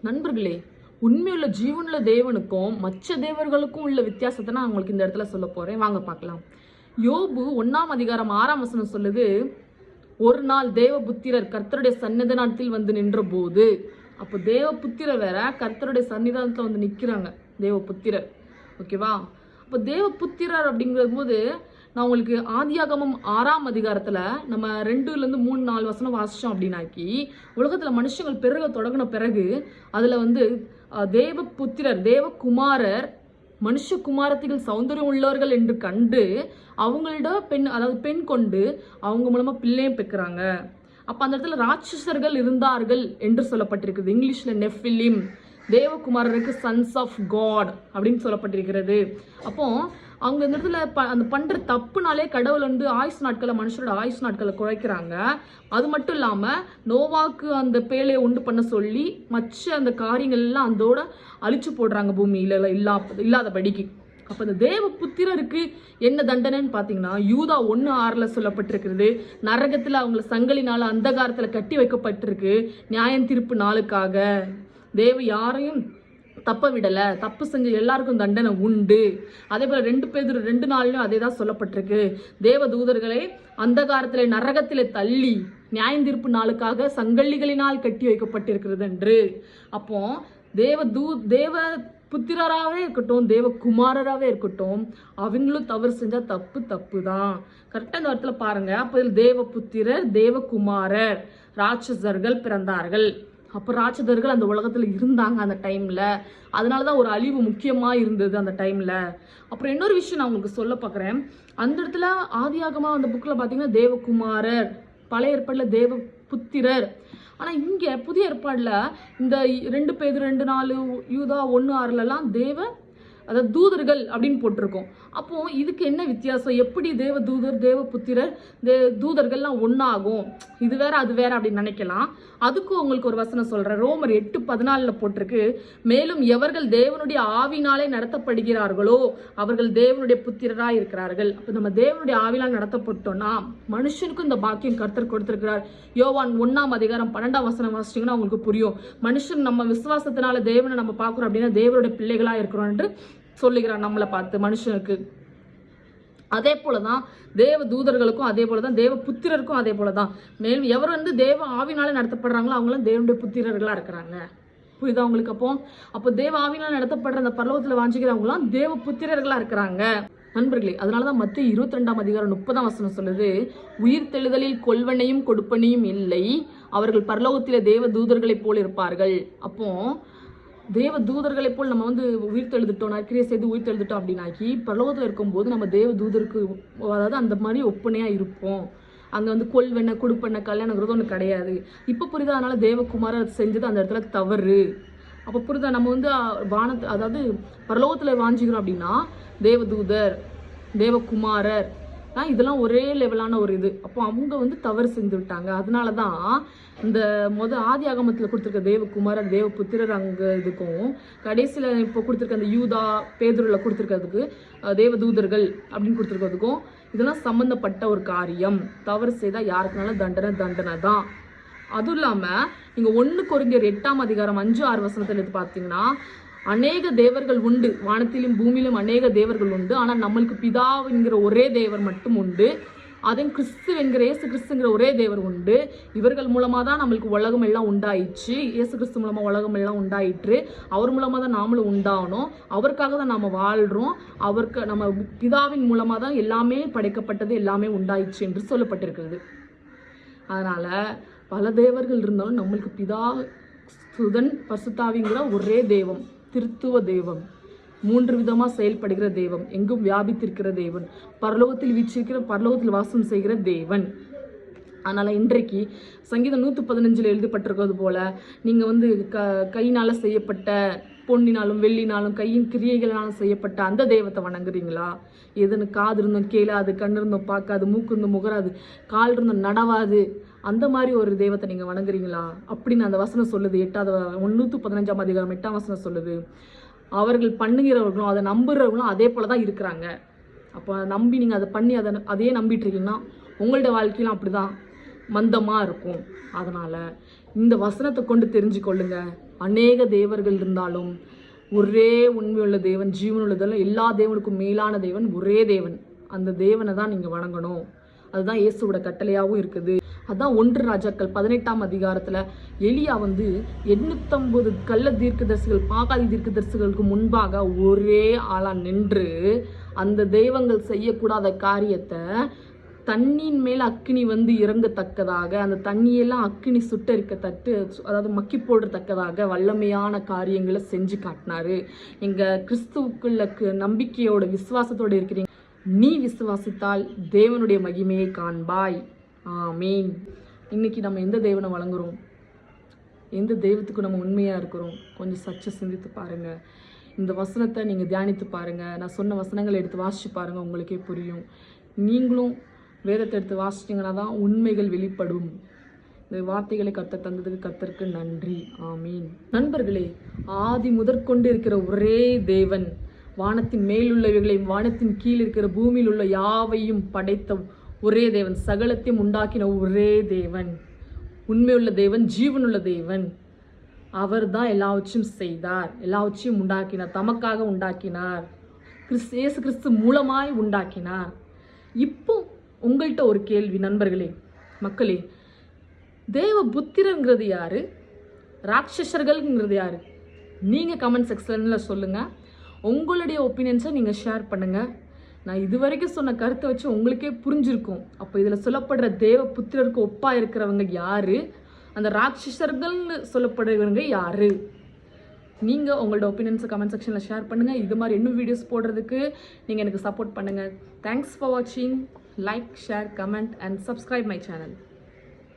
நண்பர்களே, உண்மையுள்ள ஜீவனுள்ள தேவனுக்கும் மற்ற தேவர்களுக்கும் உள்ள வித்தியாசத்தை நான் உங்களுக்கு இந்த இடத்துல சொல்ல போறேன். வாங்க பார்க்கலாம். யோபு 1ஆம் அதிகாரம் 6ஆம் வசனம் சொல்லுது, ஒரு நாள் தேவபுத்திரர் கர்த்தருடைய சன்னிதானத்தில் வந்து நின்ற போது. அப்போ தேவபுத்திரர் வேற, கர்த்தருடைய சன்னிதானத்தில் வந்து நிற்கிறாங்க தேவபுத்திரர். ஓகேவா? அப்போ தேவபுத்திரர் அப்படிங்கிற போது நான் உங்களுக்கு ஆதியாகமம் 6ஆம் அதிகாரத்தில் நம்ம 2-3-4 வசனம் வாசித்தோம் அப்படின்னாக்கி, உலகத்தில் மனுஷங்கள் பெருக தொடங்கின பிறகு அதில் வந்து தேவபுத்திரர் தேவகுமாரர் மனுஷகுமாரத்திகள் சௌந்தரியம் உள்ளவர்கள் என்று கண்டு அவங்களோட பெண் கொண்டு அவங்க மூலமாக பிள்ளையும் பெற்கிறாங்க. அப்போ அந்த இடத்துல ராட்சசர்கள் இருந்தார்கள் என்று சொல்லப்பட்டிருக்குது. இங்கிலீஷில் நெஃபிலிம், தேவகுமாரருக்கு சன்ஸ் ஆஃப் காட் அப்படின்னு சொல்லப்பட்டிருக்கிறது. அப்போ அவங்க இந்த இடத்துல அந்த பண்ணுற தப்புனாலே கடவுள் வந்து ஆயுஷ் நாட்களை, மனுஷரோட ஆயுஷ் நாட்களை குறைக்கிறாங்க. அது மட்டும் இல்லாமல் நோவாக்கு அந்த பேழையை உண்டு பண்ண சொல்லி மற்ற அந்த காரியங்கள் எல்லாம் அதோட அழிச்சு போடுறாங்க பூமியில் இல்லாதபடிக்கு. அப்போ இந்த தேவ புத்திரருக்கு என்ன தண்டனைன்னு பார்த்தீங்கன்னா, யூதா 1:6 சொல்லப்பட்டிருக்கிறது. நரகத்தில் அவங்கள சங்கலினால அந்தகாரத்தில் கட்டி வைக்கப்பட்டிருக்கு. நியாயம் தீர்ப்பு நாளுக்காக தேவ யாரையும் தப்ப விடலை, தப்பு செஞ்ச எல்லாருக்கும் தண்டனை உண்டு. அதே போல் 2 பேதுரு 2:4 அதே தான் சொல்லப்பட்டிருக்கு. தேவ தூதர்களை அந்தகாரத்திலே நரகத்திலே தள்ளி நியாயம் தீர்ப்பு நாளுக்காக சங்கல்லிகளினால் கட்டி வைக்கப்பட்டிருக்கிறது என்று. அப்போ தேவ புத்திரராகவே இருக்கட்டும், தேவகுமாரராகவே இருக்கட்டும், அவங்களும் தவறு செஞ்சால் தப்பு தான். கரெக்டாக இந்த இடத்துல பாருங்க. அப்போ தேவ புத்திரர் தேவகுமாரர் ராட்சசர்கள் பிறந்தார்கள். அப்போ ராட்சதர்கள் அந்த உலகத்தில் இருந்தாங்க அந்த டைமில். அதனால தான் ஒரு அழிவு முக்கியமாக இருந்தது அந்த டைமில். அப்புறம் இன்னொரு விஷயம் நான் உங்களுக்கு சொல்ல பார்க்குறேன். அந்த இடத்துல ஆதியாகமாக அந்த புக்கில் பார்த்தீங்கன்னா தேவகுமாரர், பழைய ஏற்பாடில் தேவ புத்திரர். ஆனால் இங்கே புதிய ஏற்பாடில் இந்த 2 பேதுரு 2:4 யூதா 1:6 அதாவது தூதர்கள் அப்படின்னு போட்டிருக்கோம். அப்போ இதுக்கு என்ன வித்தியாசம்? எப்படி தேவ தூதர் தேவ புத்திரர் தூதர்கள்லாம் ஒன்றாகும்? இது வேற அது வேற அப்படின்னு நினைக்கலாம். அதுக்கும் உங்களுக்கு ஒரு வசனம் சொல்றேன். ரோமர் 8:14 போட்டிருக்கு, மேலும் எவர்கள் தேவனுடைய ஆவினாலே நடத்தப்படுகிறார்களோ அவர்கள் தேவனுடைய புத்திரராக இருக்கிறார்கள். அப்போ நம்ம தேவனுடைய ஆவினால் நடத்தப்பட்டோம்னா மனுஷனுக்கும் இந்த பாக்கியம் கர்த்தர் கொடுத்திருக்கிறார். யோவான் 1ஆம் அதிகாரம் 12ஆம் வசனம் வாசிச்சிங்கன்னா உங்களுக்கு புரியும். மனுஷன் நம்ம விசுவாசத்தினால தேவனை நம்ம பார்க்குறோம் அப்படின்னா தேவனுடைய பிள்ளைகளா இருக்கிறோம் என்று சொல்லுகிறார் நம்மளை பார்த்து மனுஷனுக்கு. அதே போலதான் தேவ தூதர்களுக்கும், அதே போலதான் தேவ புத்திரருக்கும் அதே போலதான். மேலும் எவர் வந்து தேவ ஆவினாலே நடத்தப்படுறாங்களோ அவங்களும் தேவனுடைய புத்திரர்களா இருக்கிறாங்க. புரியுதா உங்களுக்கு? அப்போ தேவ ஆவினால நடத்தப்படுற அந்த பரலோகத்துல வாஞ்சிக்கிறவங்களாம் தேவ புத்திரர்களா இருக்கிறாங்க நண்பர்களே. அதனாலதான் மத்தேயு 22ஆம் அதிகாரம் 30ஆம் வசனம் சொல்லுது, உயிர் தெழுதலில் கொல்வனையும் கொடுப்பனையும் இல்லை, அவர்கள் பரலோகத்திலே தேவ தூதர்களைப் போல் இருப்பார்கள். அப்போ தேவ தூதர்களை போல் நம்ம வந்து உயிர் தெழுதுட்டோம், நற்கிரியை செய்து உயிர் தெழுதுட்டோம் அப்படின்னாக்கி பரலோகத்தில் இருக்கும்போது நம்ம தேவ தூதருக்கு அதாவது அந்த மாதிரி ஒப்பனையாக இருப்போம். அங்கே வந்து கொல்வெண்ண கொடுப்பெண்ண கல்யாணங்கிறது ஒன்று கிடையாது. இப்போ புரியுதா? அதனால தேவகுமாரர் செஞ்சது அந்த இடத்துல தவறு. அப்போ புரியுதா? நம்ம வந்து அதாவது பரலோகத்தில் வாஞ்சிக்கிறோம் அப்படின்னா தேவதூதர் தேவகுமாரர் இதெல்லாம் ஒரே லெவலான ஒரு இது. அப்போ அவங்க வந்து தவறு செஞ்சு விட்டாங்க. அதனால தான் இந்த ஆதி ஆகமத்தில் கொடுத்துருக்க தேவகுமாரர் தேவபுத்திரர் அங்கே இதுக்கும் கடைசியில் இப்போ கொடுத்துருக்க அந்த யூதா பேதுருவில் கொடுத்துருக்கிறதுக்கு தேவதூதர்கள் அப்படின்னு கொடுத்துருக்கிறதுக்கும் இதெல்லாம் சம்மந்தப்பட்ட ஒரு காரியம். தவறு செய்தால் யாருக்குனாலும் தண்டனை தான். அதுவும் இல்லாமல் நீங்கள் 1 கொரிந்தியர் 8ஆம் அதிகாரம் 5-6 வசனத்தில் எடுத்து பார்த்தீங்கன்னா, அநேக தேவர்கள் உண்டு, வானத்திலும் பூமியிலும் அநேக தேவர்கள் உண்டு, ஆனால் நம்மளுக்கு பிதாவுங்கிற ஒரே தேவர் மட்டும் உண்டு. அதுவும் கிறிஸ்து என்கிற இயேசு கிறிஸ்துங்கிற ஒரே தேவர் உண்டு. இவர்கள் மூலமாக தான் நம்மளுக்கு உலகம் எல்லாம் உண்டாயிடுச்சு. இயேசு கிறிஸ்து மூலமாக உலகம் எல்லாம் உண்டாயிற்று. அவர் மூலமாக தான் நாமளும் உண்டாகணும். அவருக்காக தான் நாம் வாழ்கிறோம். அவருக்கு நம்ம பிதாவின் மூலமாக தான் எல்லாமே படைக்கப்பட்டது, எல்லாமே உண்டாயிடுச்சு என்று சொல்லப்பட்டிருக்கிறது. அதனால் பல தேவர்கள் இருந்தாலும் நம்மளுக்கு பிதா சுதன் பரிசுத்தாவிங்கிற ஒரே தெய்வம், திருத்துவ தெய்வம், 3 விதமாக செயல்படுகிற தெய்வம், எங்கும் வியாபித்திருக்கிற தேவன், பரலோகத்தில் வீச்சிருக்கிற பரலோகத்தில் வாசம் செய்கிற தேவன். அதனால் இன்றைக்கு சங்கீதம் 115 எழுதப்பட்டிருக்கிறது போல நீங்கள் வந்து கையினால் செய்யப்பட்ட பொன்னினாலும் வெள்ளினாலும் கையின் கிரியைகளாலும் செய்யப்பட்ட அந்த தெய்வத்தை வணங்குறீங்களா? எதுன்னு காது இருந்தும் கேளாது, கண்ணு இருந்தும் பார்க்காது, மூக்கு இருந்தும் முகராது, கால் இருந்தும் நடவாது, அந்த மாதிரி ஒரு தெய்வத்தை நீங்கள் வணங்குறீங்களா அப்படின்னு அந்த வசனம் சொல்லுது. 115ஆம் அதிகாரம் 8ஆம் வசனம் சொல்லுது. அவர்கள் பண்ணுகிறவர்களும் அதை நம்புகிறவர்களும் அதே போல தான் இருக்கிறாங்க. அப்போ நம்பி நீங்கள் அதை பண்ணி அதையே நம்பிட்டு இருக்கீங்கன்னா உங்களோட வாழ்க்கையிலும் அப்படி தான் மந்தமாக இருக்கும். அதனால் இந்த வசனத்தை கொண்டு தெரிஞ்சு கொள்ளுங்க. அநேக தேவர்கள் இருந்தாலும் ஒரே உண்மையுள்ள தேவன், ஜீவனுள்ள தேவன், எல்லா தேவனுக்கும் மேலான தேவன் ஒரே தேவன். அந்த தேவனை தான் நீங்கள் வணங்கணும். அதுதான் இயேசுவோட கட்டளையாகவும் இருக்குது. அதான் 1 ராஜாக்கள் 18ஆம் அதிகாரத்தில் எலியா 850 கள்ள தீர்க்கதரிசிகள், பாகாதி தீர்க்கதரிசிகளுக்கு முன்பாக ஒரே ஆளா நின்று அந்த தெய்வங்கள் செய்யக்கூடாத காரியத்தை தண்ணியின் மேல் அக்கினி இறங்கத்தக்கதாக, அந்த தண்ணியெல்லாம் அக்கினி சுட்டரிக்கத்தட்டு, அதாவது மக்கி போடுறத்தக்கதாக வல்லமையான காரியங்களை செஞ்சு காட்டினாரு. எங்கள் கிறிஸ்துவுக்குள்ள நம்பிக்கையோட விசுவாசத்தோடு இருக்கிறீங்க. நீ விசுவாசித்தால் தேவனுடைய மகிமையை காண்பாய். ஆமீன். இன்னைக்கு நம்ம எந்த தேவனை வழங்குறோம்? எந்த தெய்வத்துக்கு நம்ம உண்மையாக இருக்கிறோம்? கொஞ்சம் சற்று சிந்தித்து பாருங்கள். இந்த வசனத்தை நீங்கள் தியானித்து பாருங்கள். நான் சொன்ன வசனங்களை எடுத்து வாசித்து பாருங்கள், உங்களுக்கே புரியும். நீங்களும் வேதத்தை எடுத்து வாசிச்சிங்கன்னா தான் உண்மைகள் வெளிப்படும். இந்த வார்த்தைகளை கர்த்தர் தந்ததுக்கு கர்த்தருக்கு நன்றி. ஆமீன். நண்பர்களே, ஆதி முதற்கொண்டு இருக்கிற ஒரே தேவன், வானத்தின் மேலுள்ளவைகளையும் வானத்தின் கீழ் இருக்கிற பூமியில் உள்ள யாவையும் படைத்த ஒரே தேவன், சகலத்தையும் உண்டாக்கின ஒரே தேவன், உண்மையுள்ள தேவன், ஜீவனுள்ள தேவன். அவர் தான் எல்லாவற்றையும் செய்தார், எல்லாவற்றையும் உண்டாக்கினார், தமக்காக உண்டாக்கினார், இயேசு கிறிஸ்து மூலமாய் உண்டாக்கினார். இப்போ உங்கள்கிட்ட ஒரு கேள்வி நண்பர்களே, மக்களே, தேவ புத்திரங்கிறது யாரு? ராட்சசர்கள்ங்கிறது யாரு? நீங்கள் கமெண்ட் செக்ஷனில் சொல்லுங்கள். உங்களுடைய ஒப்பீனியன்ஸை நீங்கள் ஷேர் பண்ணுங்கள். நான் இது வரைக்கும் சொன்ன கருத்தை வச்சு உங்களுக்கே புரிஞ்சிருக்கும். அப்போ இதில் சொல்லப்படுற தேவ புத்திரருக்கு ஒப்பாக இருக்கிறவங்க யார்? அந்த ராட்சசர்கள்னு சொல்லப்படுறவங்க யார்? நீங்கள் உங்களோட ஒப்பீனியன்ஸை கமெண்ட் செக்ஷனில் ஷேர் பண்ணுங்கள். இது மாதிரி இன்னும் வீடியோஸ் போடுறதுக்கு நீங்கள் எனக்கு சப்போர்ட் பண்ணுங்கள். தேங்க்ஸ் ஃபார் வாட்சிங். Like, share, comment and subscribe my channel.